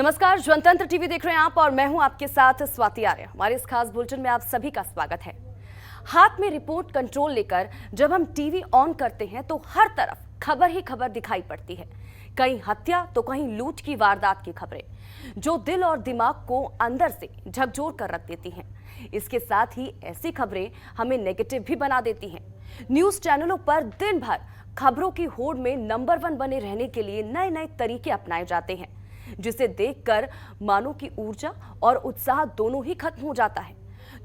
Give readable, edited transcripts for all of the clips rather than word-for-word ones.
नमस्कार, जनतंत्र टीवी देख रहे हैं आप और मैं हूं आपके साथ स्वाति आर्य। हमारे इस खास बुलेटिन में आप सभी का स्वागत है। हाथ में रिपोर्ट कंट्रोल लेकर जब हम टीवी ऑन करते हैं तो हर तरफ खबर ही खबर दिखाई पड़ती है। कहीं हत्या तो कहीं लूट की वारदात की खबरें, जो दिल और दिमाग को अंदर से झकझोर कर रख देती हैं। इसके साथ ही ऐसी खबरें हमें नेगेटिव भी बना देती हैं। न्यूज चैनलों पर दिन भर खबरों की होड़ में नंबर 1 बने रहने के लिए नए नए तरीके अपनाए जाते हैं, जिसे देखकर मानो की ऊर्जा और उत्साह दोनों ही खत्म हो जाता है।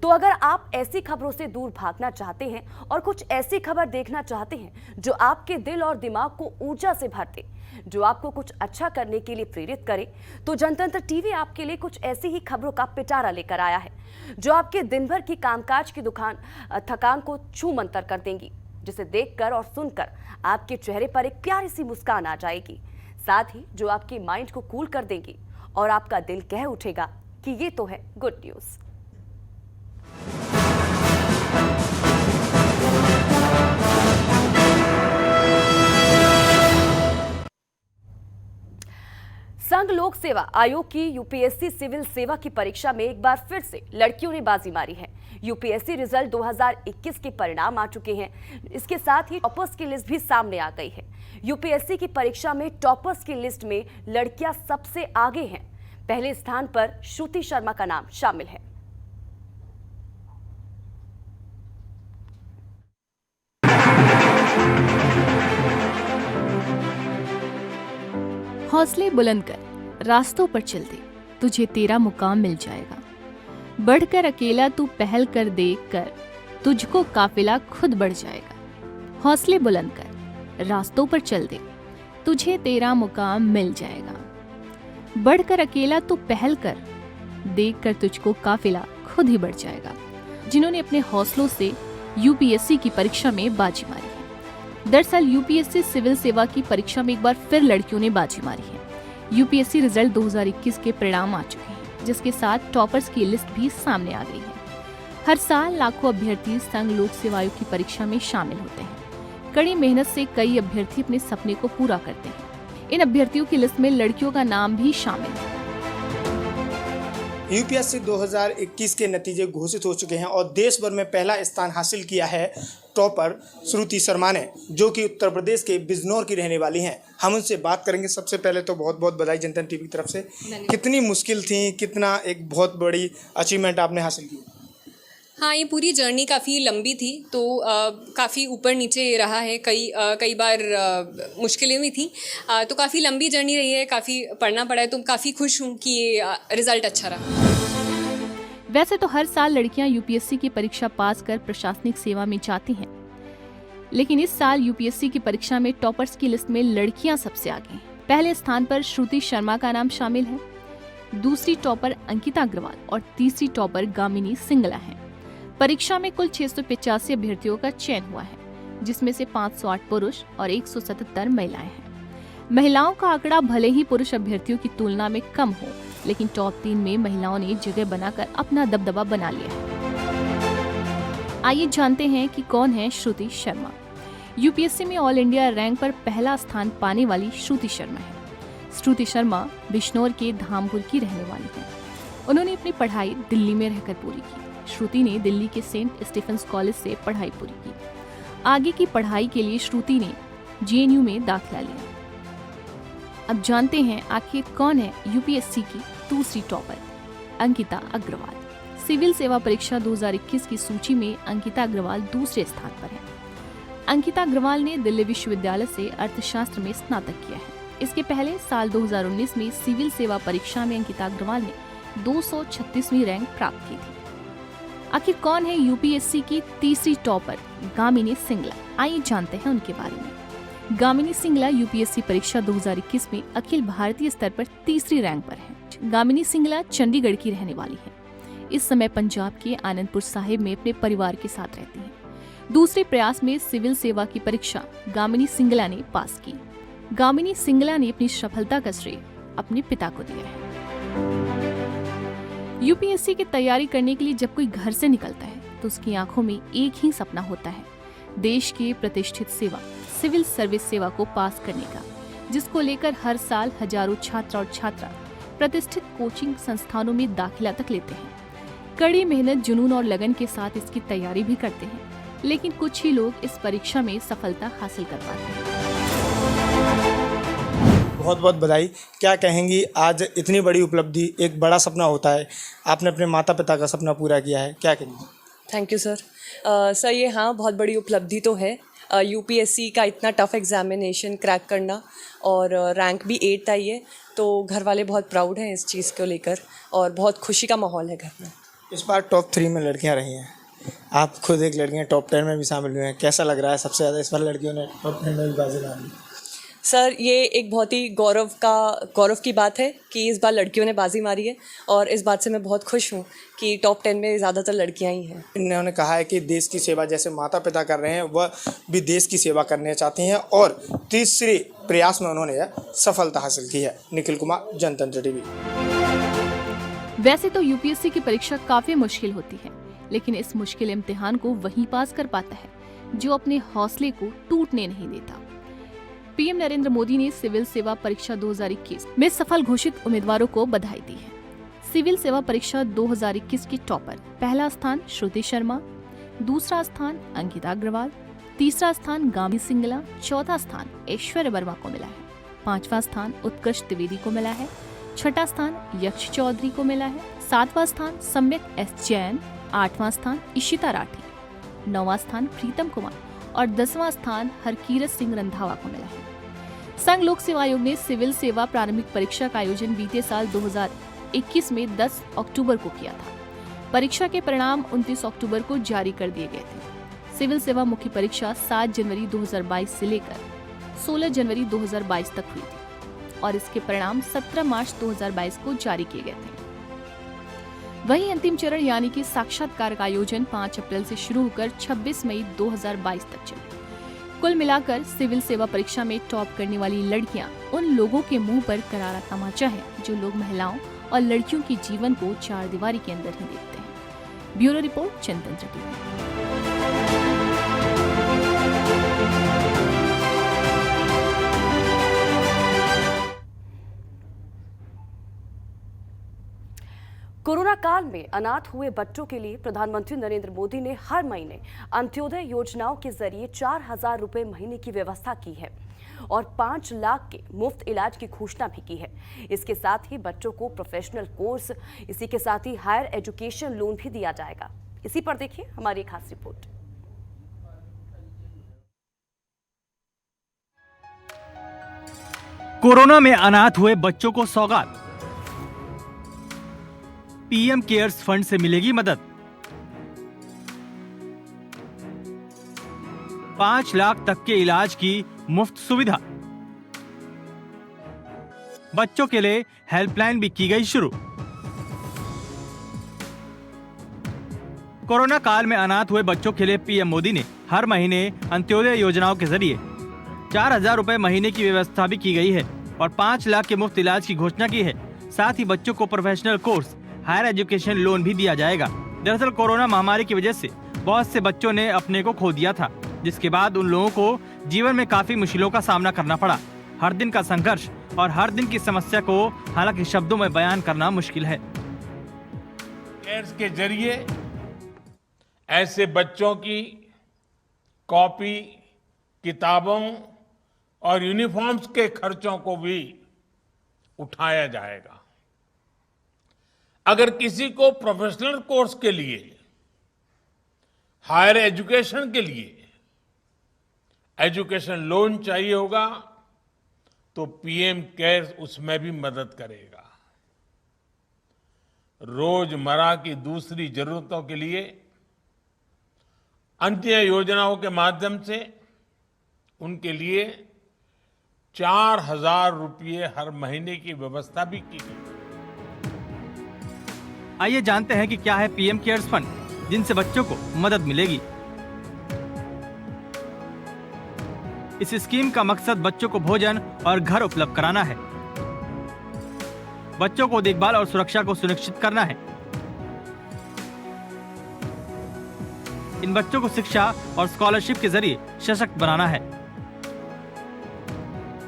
तो अगर आप ऐसी खबरों से दूर भागना चाहते हैं और कुछ ऐसी खबर देखना चाहते हैं जो आपके दिल और दिमाग को ऊर्जा से भर दे, जो आपको कुछ अच्छा करने के लिए प्रेरित करे, तो जनतंत्र टीवी आपके लिए कुछ ऐसी ही खबरों का पिटारा लेकर आया है, जो आपके दिन भर की कामकाज की थकान को छू मंतर कर देंगी, जिसे देखकर और सुनकर आपके चेहरे पर एक प्यारी सी मुस्कान आ जाएगी, साथ ही जो आपके माइंड को कूल कर देंगी और आपका दिल कह उठेगा कि ये तो है गुड न्यूज। संघ लोक सेवा आयोग की यूपीएससी सिविल सेवा की परीक्षा में एक बार फिर से लड़कियों ने बाजी मारी है। यूपीएससी रिजल्ट 2021 के परिणाम आ चुके हैं। इसके साथ ही टॉपर्स की लिस्ट भी सामने आ गई है। यूपीएससी की परीक्षा में टॉपर्स की लिस्ट में लड़कियां सबसे आगे हैं। पहले स्थान पर श्रुति शर्मा का नाम शामिल है। हौसले बुलंद कर, रास्तों पर चल दे, तुझे तेरा मुकाम मिल जाएगा। बढ़कर अकेला तू पहल कर, देख कर तुझको काफिला खुद बढ़ जाएगा। हौसले बुलंद कर, रास्तों पर चल दे, तुझे तेरा मुकाम मिल जाएगा। बढ़कर अकेला तू पहल कर, देख कर तुझको काफिला खुद ही बढ़ जाएगा। जिन्होंने अपने हौसलों से यूपीएससी की परीक्षा में बाजी मारी है। दरअसल यूपीएससी सिविल सेवा की परीक्षा में एक बार फिर लड़कियों ने बाजी मारी है। यूपीएससी रिजल्ट 2021 के परिणाम आ चुके हैं, जिसके साथ टॉपर्स की लिस्ट भी सामने आ गई है। हर साल लाखों अभ्यर्थी संघ लोक सेवा आयोग की परीक्षा में शामिल होते हैं। कड़ी मेहनत से कई अभ्यर्थी अपने सपने को पूरा करते हैं। इन अभ्यर्थियों की लिस्ट में लड़कियों का नाम भी शामिल है। यूपीएससी 2021 के नतीजे घोषित हो चुके हैं और देश भर में पहला स्थान हासिल किया है टॉपर श्रुति शर्मा ने, जो कि उत्तर प्रदेश के बिजनौर की रहने वाली हैं। हम उनसे बात करेंगे। सबसे पहले तो बहुत बहुत बधाई जनतंत्र टीवी की तरफ से। कितनी मुश्किल थी, कितना एक बहुत बड़ी अचीवमेंट आपने हासिल की? हाँ, ये पूरी जर्नी काफ़ी लंबी थी, तो काफ़ी ऊपर नीचे रहा है। कई बार मुश्किलें भी थी, तो काफ़ी लंबी जर्नी रही है, काफ़ी पढ़ना पड़ा है। तो काफ़ी खुश हूँ कि ये रिज़ल्ट अच्छा रहा। वैसे तो हर साल लड़कियां यूपीएससी की परीक्षा पास कर प्रशासनिक सेवा में जाती हैं, लेकिन इस साल यूपीएससी की परीक्षा में टॉपर्स की लिस्ट में लड़कियां सबसे आगे हैं। पहले स्थान पर श्रुति शर्मा का नाम शामिल है, दूसरी टॉपर अंकिता अग्रवाल और तीसरी टॉपर गामिनी सिंगला है। परीक्षा में कुल 685 अभ्यर्थियों का चयन हुआ है, जिसमें से 508 पुरुष और 177 महिलाएं हैं। महिलाओं का आंकड़ा भले ही पुरुष अभ्यर्थियों की तुलना में कम हो, लेकिन टॉप 3 में महिलाओं ने जगह बनाकर अपना दबदबा बना लिया है। आइए जानते हैं कि कौन है श्रुति शर्मा। यूपीएससी में ऑल इंडिया रैंक पर पहला स्थान पाने वाली श्रुति शर्मा है। श्रुति शर्मा बिजनौर के धामपुर की रहने वाली है। उन्होंने अपनी पढ़ाई दिल्ली में रहकर पूरी की। श्रुति ने दिल्ली के सेंट स्टीफेंस कॉलेज से पढ़ाई पूरी की। आगे की पढ़ाई के लिए श्रुति ने जेएनयू में दाखिला लिया। अब जानते हैं आखिर कौन है यूपीएससी की दूसरी टॉपर, अंकिता अग्रवाल। सिविल सेवा परीक्षा 2021 की सूची में अंकिता अग्रवाल दूसरे स्थान पर है। अंकिता अग्रवाल ने दिल्ली विश्वविद्यालय से अर्थशास्त्र में स्नातक किया है। इसके पहले साल 2019 में सिविल सेवा परीक्षा में अंकिता अग्रवाल ने 236वीं रैंक प्राप्त की थी। आखिर कौन है यूपीएससी की तीसरी टॉपर, गामिनी सिंगला? आइए जानते हैं उनके बारे में। गामिनी सिंगला यूपीएससी परीक्षा 2021 में अखिल भारतीय स्तर पर तीसरी रैंक पर है। गामिनी सिंगला चंडीगढ़ की रहने वाली है। इस समय पंजाब के आनंदपुर साहिब में अपने परिवार के साथ रहती है। दूसरे प्रयास में सिविल सेवा की परीक्षा गामिनी सिंगला ने पास की। गामिनी सिंगला ने अपनी सफलता का श्रेय अपने पिता को दिया है। यूपीएससी की तैयारी करने के लिए जब कोई घर से निकलता है तो उसकी आंखों में एक ही सपना होता है, देश की प्रतिष्ठित सेवा सिविल सर्विस सेवा को पास करने का, जिसको लेकर हर साल हजारों छात्र और छात्रा प्रतिष्ठित कोचिंग संस्थानों में दाखिला तक लेते हैं। कड़ी मेहनत, जुनून और लगन के साथ इसकी तैयारी भी करते हैं, लेकिन कुछ ही लोग इस परीक्षा में सफलता हासिल कर पाते हैं। बहुत बहुत बधाई। क्या कहेंगी, आज इतनी बड़ी उपलब्धि, एक बड़ा सपना होता है, आपने अपने माता पिता का सपना पूरा किया है, क्या कहेंगी? Thank you sir. सर ये हाँ बहुत बड़ी उपलब्धि तो है। यूपीएससी का इतना टफ एग्जामिनेशन क्रैक करना और रैंक भी 8th आई है, तो घर वाले बहुत प्राउड हैं इस चीज़ को लेकर और बहुत खुशी का माहौल है घर में। इस बार टॉप 3 में लड़कियां रही हैं, आप खुद एक लड़की हैं, टॉप 10 में भी शामिल हुए हैं, कैसा लग रहा है? सबसे ज़्यादा इस बार लड़कियों ने टॉप 10 में भी बाजी मारी। सर ये एक बहुत ही गौरव की बात है कि इस बार लड़कियों ने बाजी मारी है और इस बात से मैं बहुत खुश हूँ कि टॉप 10 में ज़्यादातर लड़कियाँ ही हैं। इन्होंने कहा है कि देश की सेवा जैसे माता पिता कर रहे हैं, वह भी देश की सेवा करना चाहती हैं और तीसरे प्रयास में उन्होंने यह सफलता हासिल की है। निखिल कुमार, जनतंत्र टीवी। वैसे तो यूपीएससी की परीक्षा काफी मुश्किल होती है, लेकिन इस मुश्किल इम्तिहान को वही पास कर पाता है जो अपने हौसले को टूटने नहीं देता। पीएम नरेंद्र मोदी ने सिविल सेवा परीक्षा 2021 में सफल घोषित उम्मीदवारों को बधाई दी है। सिविल सेवा परीक्षा 2021 की टॉपर पहला स्थान श्रुति शर्मा, दूसरा स्थान अंकिता अग्रवाल, तीसरा स्थान गामी सिंगला, चौथा स्थान ऐश्वर्य वर्मा को मिला है, पांचवा स्थान उत्कर्ष द्विवेदी को मिला है, छठा स्थान यक्ष चौधरी को मिला है, सातवां स्थान सम्यक एस जैन, आठवां स्थान इशिता राठी, नौवां स्थान प्रीतम कुमार और 10वां स्थान हरकीरत सिंह रंधावा को मिला है। संघ लोक सेवा आयोग ने सिविल सेवा प्रारंभिक परीक्षा का आयोजन बीते साल 2021 में 10 अक्टूबर को किया था। परीक्षा के परिणाम 29 अक्टूबर को जारी कर दिए गए थे। सिविल सेवा मुख्य परीक्षा 7 जनवरी 2022 से लेकर 16 जनवरी 2022 तक हुई थी और इसके परिणाम 17 मार्च 2022 को जारी किए गए थे। वहीं अंतिम चरण यानी कि साक्षात्कार का आयोजन 5 अप्रैल से शुरू होकर 26 मई 2022 तक चले। कुल मिलाकर सिविल सेवा परीक्षा में टॉप करने वाली लड़कियां उन लोगों के मुंह पर करारा तमाचा है जो लोग महिलाओं और लड़कियों के जीवन को चार दीवारी के अंदर ही देखते हैं। ब्यूरो रिपोर्ट, जनतंत्र टीवी। कोरोना काल में अनाथ हुए बच्चों के लिए प्रधानमंत्री नरेंद्र मोदी ने हर महीने अंत्योदय योजनाओं के जरिए 4,000 रुपए महीने की व्यवस्था की है और 5 लाख के मुफ्त इलाज की घोषणा भी की है। इसके साथ ही बच्चों को प्रोफेशनल कोर्स, इसी के साथ ही हायर एजुकेशन लोन भी दिया जाएगा। इसी पर देखिए हमारी एक खास रिपोर्ट। कोरोना में अनाथ हुए बच्चों को सौगात, पीएम केयर्स फंड से मिलेगी मदद। 5 लाख तक के इलाज की मुफ्त सुविधा। बच्चों के लिए हेल्पलाइन भी की गई शुरू। कोरोना काल में अनाथ हुए बच्चों के लिए पीएम मोदी ने हर महीने अंत्योदय योजनाओं के जरिए 4,000 रुपए महीने की व्यवस्था भी की गई है और 5 लाख के मुफ्त इलाज की घोषणा की है। साथ ही बच्चों को professional course, higher education loan भी दिया जाएगा। दरअसल कोरोना महामारी की वजह से बहुत से बच्चों ने अपने को खो दिया था, जिसके बाद उन लोगों को जीवन में काफी मुश्किलों का सामना करना पड़ा। हर दिन का संघर्ष और हर दिन की समस्या को हालांकि शब्दों में बयान करना मुश्किल है। केयर्स के जरिए ऐसे बच्चों की कॉपी, किताबों और यूनिफॉर्म्स के खर्चों को भी उठाया जाएगा। अगर किसी को प्रोफेशनल कोर्स के लिए, हायर एजुकेशन के लिए एजुकेशन लोन चाहिए होगा तो पीएम केयर्स उसमें भी मदद करेगा। रोजमर्रा की दूसरी जरूरतों के लिए अन्य योजनाओं के माध्यम से उनके लिए 4,000 रुपये हर महीने की व्यवस्था भी की गई। आइए जानते हैं कि क्या है पीएम केयर्स फंड, जिनसे बच्चों को मदद मिलेगी। इस स्कीम का मकसद बच्चों को भोजन और घर उपलब्ध कराना है। बच्चों को देखभाल और सुरक्षा को सुनिश्चित करना है। इन बच्चों को शिक्षा और स्कॉलरशिप के जरिए सशक्त बनाना है।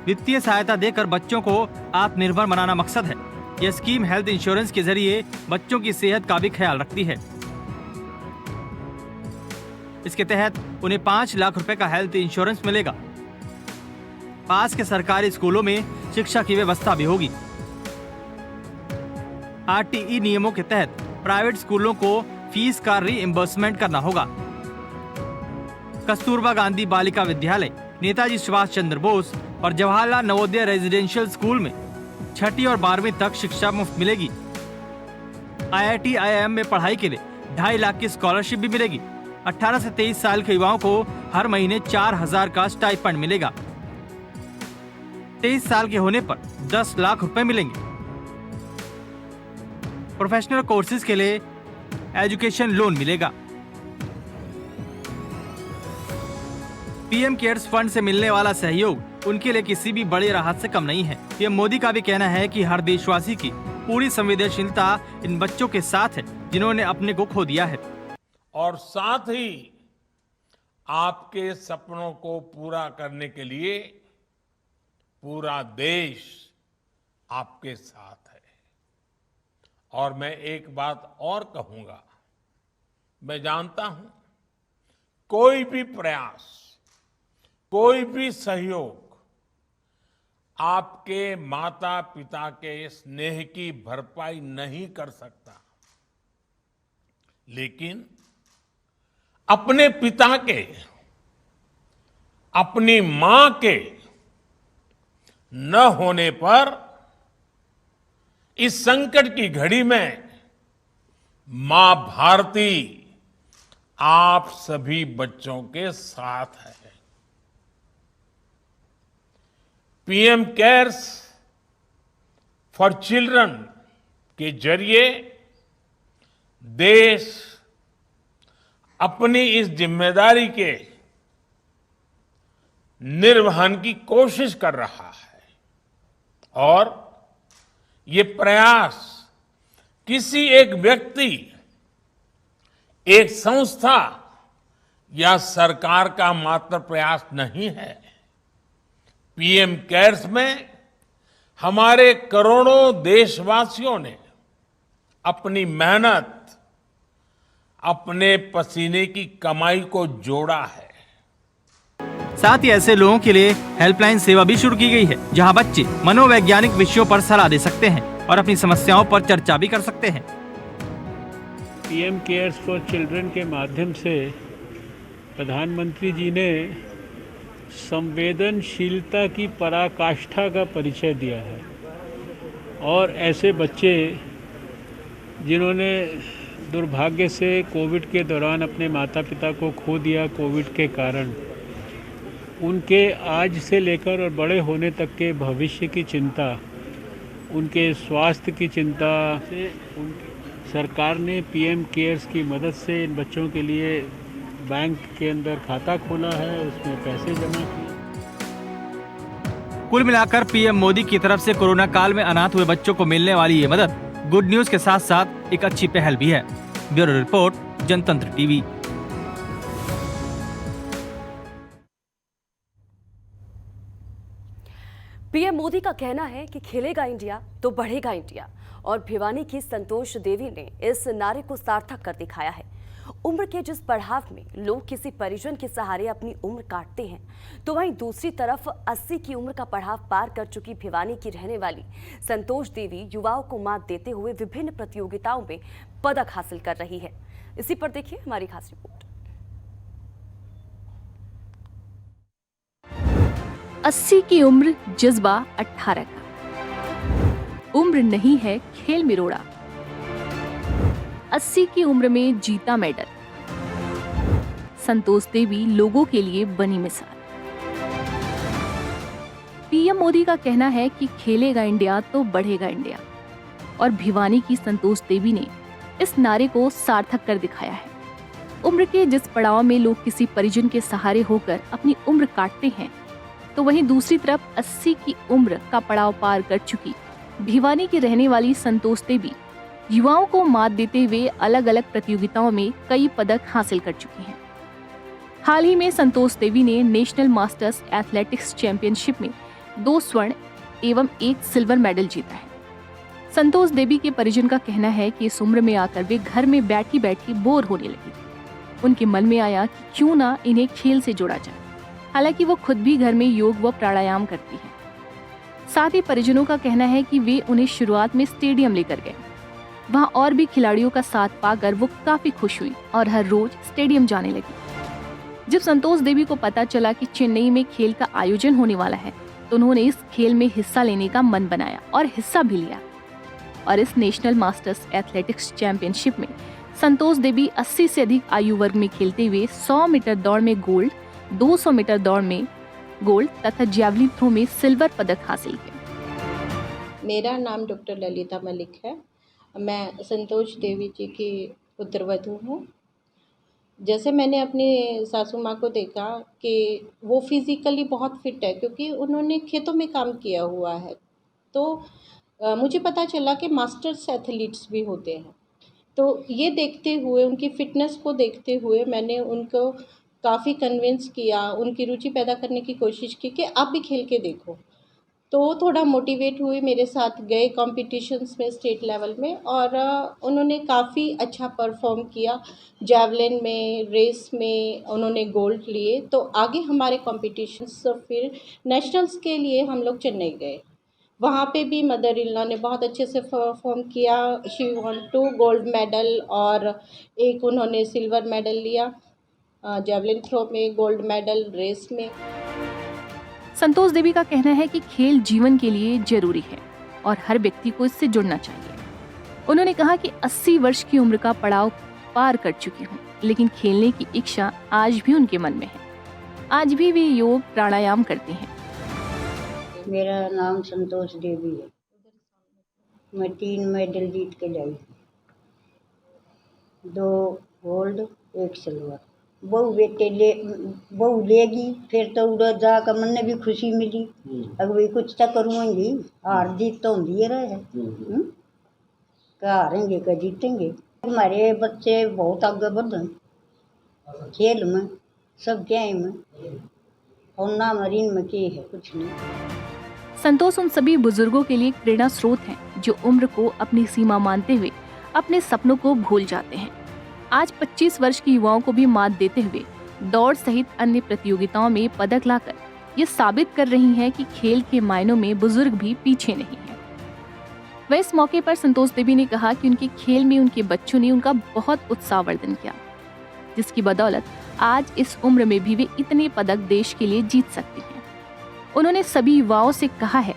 वित्तीय सहायता देकर बच्चों को आत्मनिर्भर बनाना मकसद है। यह स्कीम हेल्थ इंश्योरेंस के जरिए बच्चों की सेहत का भी ख्याल रखती है। इसके तहत उन्हें 5 लाख रुपए का हेल्थ इंश्योरेंस मिलेगा। पास के सरकारी स्कूलों में शिक्षा की व्यवस्था भी होगी। आरटीई नियमों के तहत प्राइवेट स्कूलों को फीस का रीइंबर्समेंट करना होगा। कस्तूरबा गांधी बालिका विद्यालय, नेताजी सुभाष चंद्र बोस और जवाहरलाल नवोदय रेजिडेंशियल स्कूल में 6ठी और 12वीं तक शिक्षा मुफ्त मिलेगी। IIT IIM में पढ़ाई के लिए 2.5 लाख की स्कॉलरशिप भी मिलेगी। 18 से 23 साल के युवाओं को हर महीने 4,000 का स्टाइपेंड मिलेगा। 23 साल के होने पर 10 लाख रुपए मिलेंगे। प्रोफेशनल कोर्सेज के लिए एजुकेशन लोन मिलेगा। पीएम केयर्स फंड से मिलने वाला सहयोग उनके लिए किसी भी बड़ी राहत से कम नहीं है। पीएम मोदी का भी कहना है कि हर देशवासी की पूरी संवेदनशीलता इन बच्चों के साथ है जिन्होंने अपने को खो दिया है। और साथ ही आपके सपनों को पूरा करने के लिए पूरा देश आपके साथ है। और मैं एक बात और कहूंगा, मैं जानता हूं कोई भी प्रयास, कोई भी सहयोग आपके माता पिता के स्नेह की भरपाई नहीं कर सकता, लेकिन अपने पिता के, अपनी मां के न होने पर इस संकट की घड़ी में मां भारती आप सभी बच्चों के साथ है। पीएम केयर्स फॉर चिल्ड्रन के जरिए देश अपनी इस जिम्मेदारी के निर्वहन की कोशिश कर रहा है। और ये प्रयास किसी एक व्यक्ति, एक संस्था या सरकार का मात्र प्रयास नहीं है। पीएम केयर्स में हमारे करोड़ों देशवासियों ने अपनी मेहनत, अपने पसीने की कमाई को जोड़ा है। साथ ही ऐसे लोगों के लिए हेल्पलाइन सेवा भी शुरू की गई है, जहां बच्चे मनोवैज्ञानिक विषयों पर सलाह दे सकते हैं और अपनी समस्याओं पर चर्चा भी कर सकते हैं। पीएम केयर्स फॉर चिल्ड्रन के माध्यम से प्रधानमंत्री जी ने संवेदनशीलता की पराकाष्ठा का परिचय दिया है। और ऐसे बच्चे जिन्होंने दुर्भाग्य से कोविड के दौरान अपने माता पिता को खो दिया कोविड के कारण, उनके आज से लेकर और बड़े होने तक के भविष्य की चिंता, उनके स्वास्थ्य की चिंता से सरकार ने पीएम केयर्स की मदद से इन बच्चों के लिए बैंक के अंदर खाता खोला है, उसमें पैसे जमा किए। कुल मिलाकर पीएम मोदी की तरफ से कोरोना काल में अनाथ हुए बच्चों को मिलने वाली ये मदद गुड न्यूज के साथ साथ एक अच्छी पहल भी है। ब्यूरो रिपोर्ट, जनतंत्र टीवी। पीएम मोदी का कहना है कि खेलेगा इंडिया तो बढ़ेगा इंडिया, और भिवानी की संतोष देवी ने इस नारे को सार्थक कर दिखाया है। उम्र के जिस पड़ाव में लोग किसी परिजन के सहारे अपनी उम्र काटते हैं, तो वहीं दूसरी तरफ 80 की उम्र का पड़ाव पार कर चुकी भिवानी की रहने वाली संतोष देवी युवाओं को मात देते हुए विभिन्न प्रतियोगिताओं में पदक हासिल कर रही है। इसी पर देखिए हमारी खास रिपोर्ट। 80 की उम्र, जज्बा 18 का। उम्र नहीं है खेल में रोड़ा। 80 की उम्र में जीता मेडल। संतोष देवी लोगों के लिए बनी मिसाल। पीएम मोदी का कहना है कि खेलेगा इंडिया तो बढ़ेगा इंडिया, और भिवानी की संतोष देवी ने इस नारे को सार्थक कर दिखाया है। उम्र के जिस पड़ाव में लोग किसी परिजन के सहारे होकर अपनी उम्र काटते हैं, तो वहीं दूसरी तरफ 80 की उम्र का पड़ाव पार कर चुकी भिवानी की रहने वाली संतोष देवी युवाओं को मात देते हुए अलग अलग प्रतियोगिताओं में कई पदक हासिल कर चुकी हैं। हाल ही में संतोष देवी ने नेशनल मास्टर्स एथलेटिक्स चैंपियनशिप में 2 स्वर्ण एवं 1 सिल्वर मेडल जीता है। संतोष देवी के परिजन का कहना है कि इस उम्र में आकर वे घर में बैठी बैठी बोर होने लगी। उनके मन में आया कि क्यों ना इन्हें खेल से जोड़ा जाए। हालांकि वो खुद भी घर में योग व प्राणायाम करती हैं। साथ ही परिजनों का कहना है कि वे उन्हें शुरुआत में स्टेडियम लेकर गए। वहां और भी खिलाड़ियों का साथ पाकर वो काफी खुश हुई और हर रोज स्टेडियम जाने लगी। जब संतोष देवी को पता चला कि चेन्नई में खेल का आयोजन होने वाला है तो उन्होंने इस खेल में हिस्सा लेने का मन बनाया और हिस्सा भी लिया। और इस नेशनल मास्टर्स एथलेटिक्स चैंपियनशिप में संतोष देवी 80 से अधिक आयु वर्ग में खेलते हुए 100 मीटर दौड़ में गोल्ड, 200 मीटर दौड़ में गोल्ड तथा जैवलिन थ्रो में सिल्वर पदक हासिल किए। मेरा नाम डॉक्टर ललिता मलिक है। मैं संतोष देवी जी की पुत्रवधू हूँ। जैसे मैंने अपनी सासू माँ को देखा कि वो फिज़िकली बहुत फिट है क्योंकि उन्होंने खेतों में काम किया हुआ है, तो मुझे पता चला कि मास्टर्स एथलीट्स भी होते हैं। तो ये देखते हुए, उनकी फ़िटनेस को देखते हुए मैंने उनको काफ़ी कन्विंस किया, उनकी रुचि पैदा करने की कोशिश की कि आप भी खेल के देखो। तो वो थोड़ा मोटिवेट हुए, मेरे साथ गए कॉम्पिटिशन्स में स्टेट लेवल में और उन्होंने काफ़ी अच्छा परफॉर्म किया। जैवलिन में, रेस में उन्होंने गोल्ड लिए। तो आगे हमारे कॉम्पिटिशन्स फिर नेशनल्स के लिए हम लोग चेन्नई गए। वहाँ पे भी मदर इन लॉ ने बहुत अच्छे से परफॉर्म किया। शी वॉन 2 गोल्ड मेडल और एक उन्होंने सिल्वर मेडल लिया। जैवलिन थ्रो में गोल्ड मेडल, रेस में। संतोष देवी का कहना है कि खेल जीवन के लिए जरूरी है और हर व्यक्ति को इससे जुड़ना चाहिए। उन्होंने कहा कि 80 वर्ष की उम्र का पड़ाव पार कर चुकी हूँ, लेकिन खेलने की इच्छा आज भी उनके मन में है। आज भी वे योग प्राणायाम करती हैं। मेरा नाम संतोष देवी है। मैं 3 मेडल जीत के लाई, 2 गोल्ड, 1 सिल्वर। बहू लेगी फिर तो उड़ा जाकर मन ने भी खुशी मिली। अब भी कुछ तो करूँगी, हार जीत तो होंगी रहे, क्या हारेंगे क्या जीतेंगे। हमारे बच्चे बहुत आगे बढ़े खेल में, सब गेम में, और ना मरीन में की है कुछ नहीं। संतोष उन सभी बुजुर्गों के लिए एक प्रेरणा स्रोत हैं जो उम्र को अपनी सीमा मानते हुए अपने सपनों को भूल जाते हैं। आज 25 वर्ष की युवाओं को भी मात देते हुए दौड़ सहित अन्य प्रतियोगिताओं में पदक लाकर ये साबित कर रही हैं कि खेल के मायनों में बुजुर्ग भी पीछे नहीं हैं। वह इस मौके पर संतोष देवी ने कहा कि उनके खेल में उनके बच्चों ने उनका बहुत उत्साहवर्धन किया, जिसकी बदौलत आज इस उम्र में भी वे इतने पदक देश के लिए जीत सकती हैं। उन्होंने सभी युवाओं से कहा है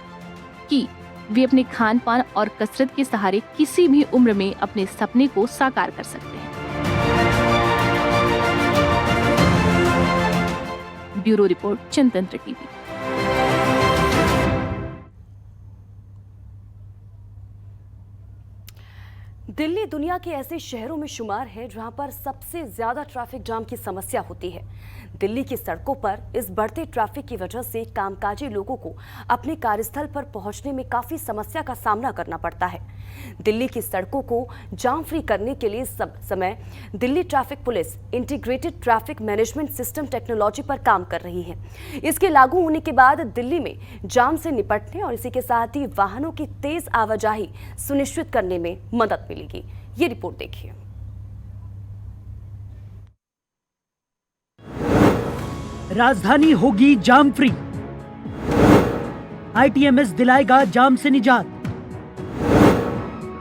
कि वे अपने खान पान और कसरत के सहारे किसी भी उम्र में अपने सपने को साकार कर सकते हैं। ब्यूरो रिपोर्ट, जनतंत्र टीवी। दिल्ली दुनिया के ऐसे शहरों में शुमार है जहां पर सबसे ज्यादा ट्रैफिक जाम की समस्या होती है। दिल्ली की सड़कों पर इस बढ़ते ट्रैफिक की वजह से कामकाजी लोगों को अपने कार्यस्थल पर पहुंचने में काफी समस्या का सामना करना पड़ता है। दिल्ली की सड़कों को जाम फ्री करने के लिए सब समय Delhi traffic police integrated traffic management system technology पर काम कर रही है। इसके लागू होने के बाद दिल्ली में जाम से निपटने और इसी के साथ ही वाहनों की तेज आवाजाही सुनिश्चित करने में मदद मिलेगी। ये रिपोर्ट देखिए। राजधानी होगी जाम फ्री, आईटीएमएस दिलाएगा जाम से निजात,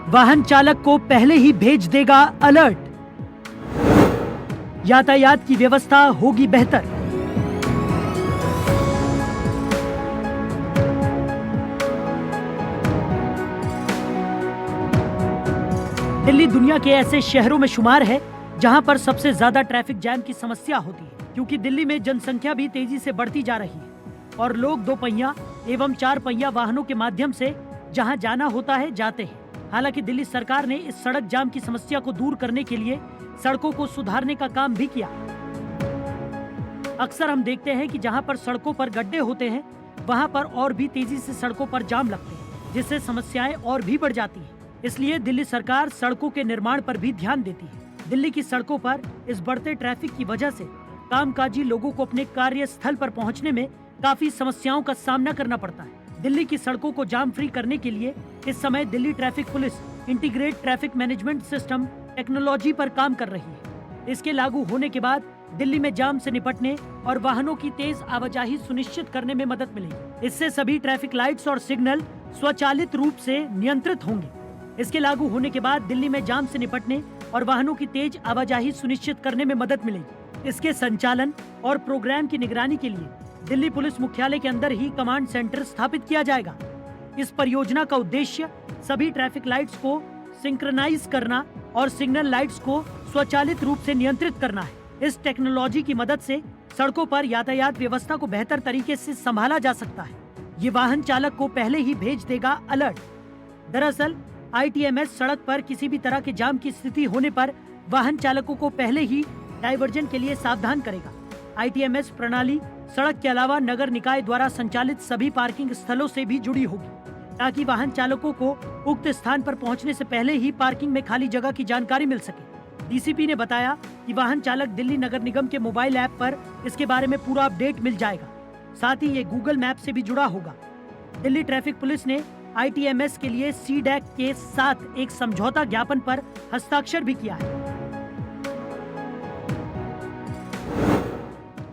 वाहन चालक को पहले ही भेज देगा अलर्ट, यातायात की व्यवस्था होगी बेहतर। दिल्ली दुनिया के ऐसे शहरों में शुमार है जहां पर सबसे ज्यादा ट्रैफिक जैम की समस्या होती है, क्योंकि दिल्ली में जनसंख्या भी तेजी से बढ़ती जा रही है और लोग 2 पहिया एवं 4 पहिया वाहनों के माध्यम से जहां जाना होता है जाते हैं। हालांकि दिल्ली सरकार ने इस सड़क जाम की समस्या को दूर करने के लिए सड़कों को सुधारने का काम भी किया। अक्सर हम देखते हैं कि जहां पर सड़कों पर गड्ढे होते हैं वहां पर और भी तेजी से सड़कों पर जाम लगते हैं, जिससे समस्याएं और भी बढ़ जाती हैं। इसलिए दिल्ली सरकार सड़कों के निर्माण पर भी ध्यान देती है। दिल्ली की सड़कों पर इस बढ़ते ट्रैफिक की वजह से कामकाजी लोगों को अपने कार्यस्थल पर पहुंचने में काफी समस्याओं का सामना करना पड़ता है। दिल्ली की सड़कों को जाम फ्री करने के लिए इस समय Delhi traffic police integrate traffic management system technology पर काम कर रही है। इसके लागू होने के बाद दिल्ली में जाम से निपटने और वाहनों की तेज आवाजाही सुनिश्चित करने में मदद मिलेगी। इससे सभी ट्रैफिक लाइट्स और सिग्नल स्वचालित रूप से नियंत्रित होंगे। इसके लागू होने के बाद दिल्ली में जाम से निपटने और वाहनों की तेज आवाजाही सुनिश्चित करने में मदद मिलेगी। इसके संचालन और प्रोग्राम की निगरानी के लिए दिल्ली पुलिस मुख्यालय के अंदर ही कमांड सेंटर स्थापित किया जाएगा। इस परियोजना का उद्देश्य सभी ट्रैफिक लाइट्स को सिंक्रनाइज करना और सिग्नल लाइट्स को स्वचालित रूप से नियंत्रित करना है। इस टेक्नोलॉजी की मदद से सड़कों पर यातायात व्यवस्था को बेहतर तरीके से संभाला जा सकता है। ये वाहन चालक को पहले ही भेज देगा अलर्ट। दरअसल ITMS सड़क पर किसी भी तरह के जाम की स्थिति होने पर वाहन चालकों को पहले ही डाइवर्जन के लिए सावधान करेगा। ITMS प्रणाली सड़क के अलावा नगर निकाय द्वारा संचालित सभी पार्किंग स्थलों से भी जुड़ी होगी, ताकि वाहन चालकों को उक्त स्थान पर पहुंचने से पहले ही पार्किंग में खाली जगह की जानकारी मिल सके। DCP ने बताया कि वाहन चालक दिल्ली नगर निगम के मोबाइल ऐप पर इसके बारे में पूरा अपडेट मिल जाएगा। साथ ही ये गूगल मैप से भी जुड़ा होगा। दिल्ली ट्रैफिक पुलिस ने ITMS के लिए CDAC के साथ एक समझौता ज्ञापन पर हस्ताक्षर भी किया है।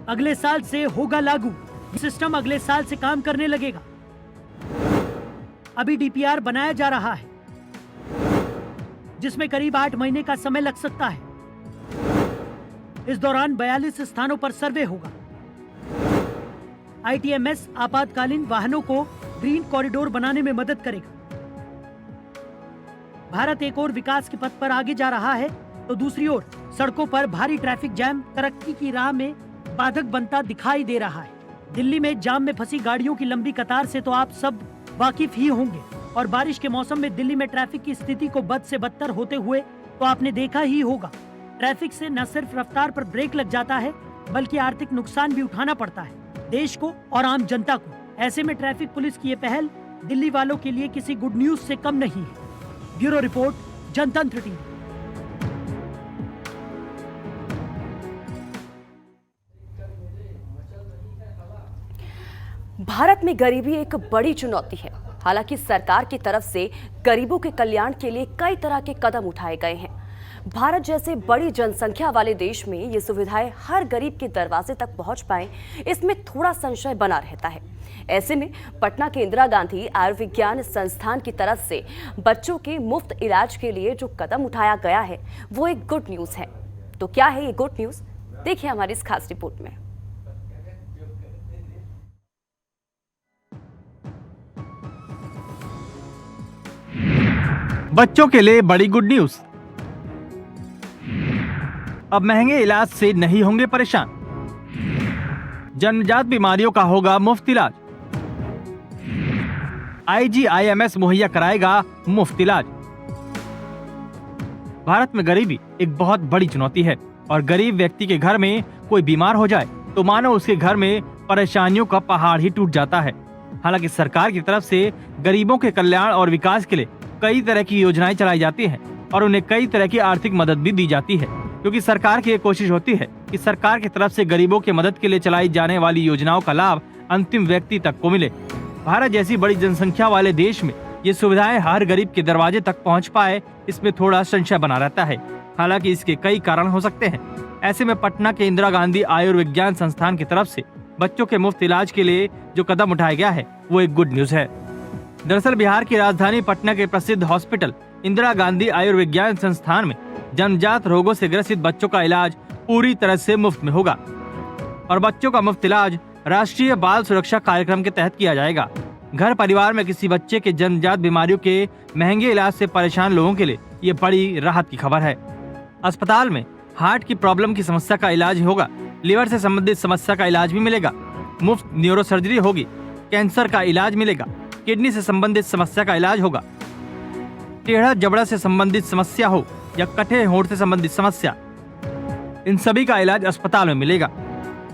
अगले साल से होगा लागू। सिस्टम अगले साल से काम करने लगेगा। अभी DPR बनाया जा रहा है, जिसमें करीब 8 महीने का समय लग सकता है। इस दौरान 42 स्थानों पर सर्वे होगा। ITMS आपातकालीन वाहनों को ग्रीन कॉरिडोर बनाने में मदद करेगा। भारत एक और विकास के पथ पर आगे जा रहा है, तो दूसरी ओर सड़कों पर भारी ट्रैफिक जैम तरक्की की राह में बाधक बनता दिखाई दे रहा है। दिल्ली में जाम में फंसी गाड़ियों की लंबी कतार से तो आप सब वाकिफ ही होंगे, और बारिश के मौसम में दिल्ली में ट्रैफिक की स्थिति को बद से बदतर होते हुए तो आपने देखा ही होगा। ट्रैफिक से न सिर्फ रफ्तार पर ब्रेक लग जाता है, बल्कि आर्थिक नुकसान भी उठाना पड़ता है देश को और आम जनता को। ऐसे में ट्रैफिक पुलिस की ये पहल दिल्ली वालों के लिए किसी गुड न्यूज से कम नहीं है। ब्यूरो रिपोर्ट, जनतंत्र टीवी। भारत में गरीबी एक बड़ी चुनौती है। हालांकि सरकार की तरफ से गरीबों के कल्याण के लिए कई तरह के कदम उठाए गए हैं। भारत जैसे बड़ी जनसंख्या वाले देश में ये सुविधाएं हर गरीब के दरवाजे तक पहुंच पाएं, इसमें थोड़ा संशय बना रहता है। ऐसे में पटना के इंदिरा गांधी आयुर्विज्ञान संस्थान की तरफ से बच्चों के मुफ्त इलाज के लिए जो कदम उठाया गया है वो एक गुड न्यूज है। तो क्या है ये गुड न्यूज, देखिए हमारी इस खास रिपोर्ट में। बच्चों के लिए बड़ी गुड न्यूज। अब महंगे इलाज से नहीं होंगे परेशान। जन्मजात बीमारियों का होगा मुफ्त इलाज। IGIMS मुहैया कराएगा मुफ्त इलाज। भारत में गरीबी एक बहुत बड़ी चुनौती है, और गरीब व्यक्ति के घर में कोई बीमार हो जाए तो मानो उसके घर में परेशानियों का पहाड़ ही टूट जाता है। हालांकि सरकार की तरफ से गरीबों के कल्याण और विकास के लिए कई तरह की योजनाएं चलाई जाती हैं और उन्हें कई तरह की आर्थिक मदद भी दी जाती है, क्योंकि सरकार की ये कोशिश होती है कि सरकार की तरफ से गरीबों की मदद के लिए चलाई जाने वाली योजनाओं का लाभ अंतिम व्यक्ति तक को मिले। भारत जैसी बड़ी जनसंख्या वाले देश में ये सुविधाएं हर गरीब के दरवाजे तक पहुंच पाए, इसमें थोड़ा संशय बना रहता है। हालांकि इसके कई कारण हो सकते हैं। ऐसे में पटना के इंदिरा गांधी आयुर्विज्ञान संस्थान की तरफ से बच्चों के मुफ्त इलाज के लिए जो कदम उठाया गया है वो एक गुड न्यूज है। दरअसल बिहार की राजधानी पटना के प्रसिद्ध हॉस्पिटल इंदिरा गांधी आयुर्विज्ञान संस्थान में जन्मजात रोगों से ग्रसित बच्चों का इलाज पूरी तरह से मुफ्त में होगा, और बच्चों का मुफ्त इलाज राष्ट्रीय बाल सुरक्षा कार्यक्रम के तहत किया जाएगा। घर परिवार में किसी बच्चे के जन्मजात बीमारियों के महंगे इलाज से परेशान लोगों के लिए ये बड़ी राहत की खबर है। अस्पताल में हार्ट की प्रॉब्लम की समस्या का इलाज होगा, लिवर से संबंधित समस्या का इलाज भी मिलेगा, मुफ्त न्यूरो सर्जरी होगी, कैंसर का इलाज मिलेगा, किडनी से संबंधित समस्या का इलाज होगा, टेढ़ा जबड़ा से संबंधित समस्या हो या कटे होंठ से संबंधित समस्या, इन सभी का इलाज अस्पताल में मिलेगा।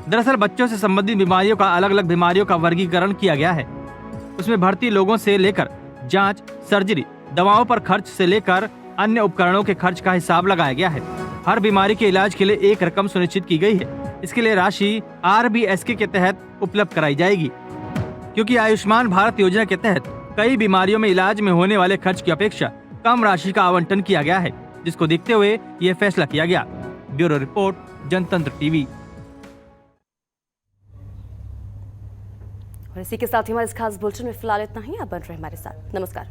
दरअसल बच्चों से संबंधित बीमारियों का अलग अलग बीमारियों का वर्गीकरण किया गया है। उसमें भर्ती लोगों से लेकर जांच, सर्जरी, दवाओं पर खर्च से लेकर अन्य उपकरणों के खर्च का हिसाब लगाया गया है। हर बीमारी के इलाज के लिए एक रकम सुनिश्चित की गई है। इसके लिए राशि RBSK के तहत उपलब्ध कराई जाएगी। क्योंकि आयुष्मान भारत योजना के तहत कई बीमारियों में इलाज में होने वाले खर्च की अपेक्षा कम राशि का आवंटन किया गया है, जिसको देखते हुए ये फैसला किया गया। ब्यूरो रिपोर्ट, जनतंत्र टीवी। और इसी के साथ ही हमारे इस खास बुलेटिन में फिलहाल इतना ही। आप बन रहे हमारे साथ। नमस्कार।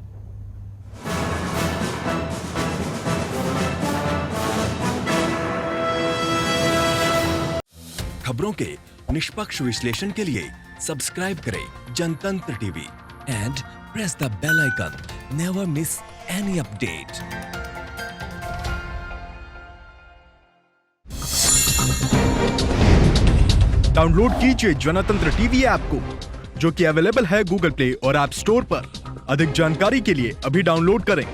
खबरों के निष्पक्ष विश्लेषण के लिए सब्सक्राइब करें Jantantra TV and press the bell icon. Never miss any update. Download कीजिए जनतंत्र टीवी ऐप को, जो कि अवेलेबल है गूगल प्ले और ऐप स्टोर पर। अधिक जानकारी के लिए अभी डाउनलोड करें।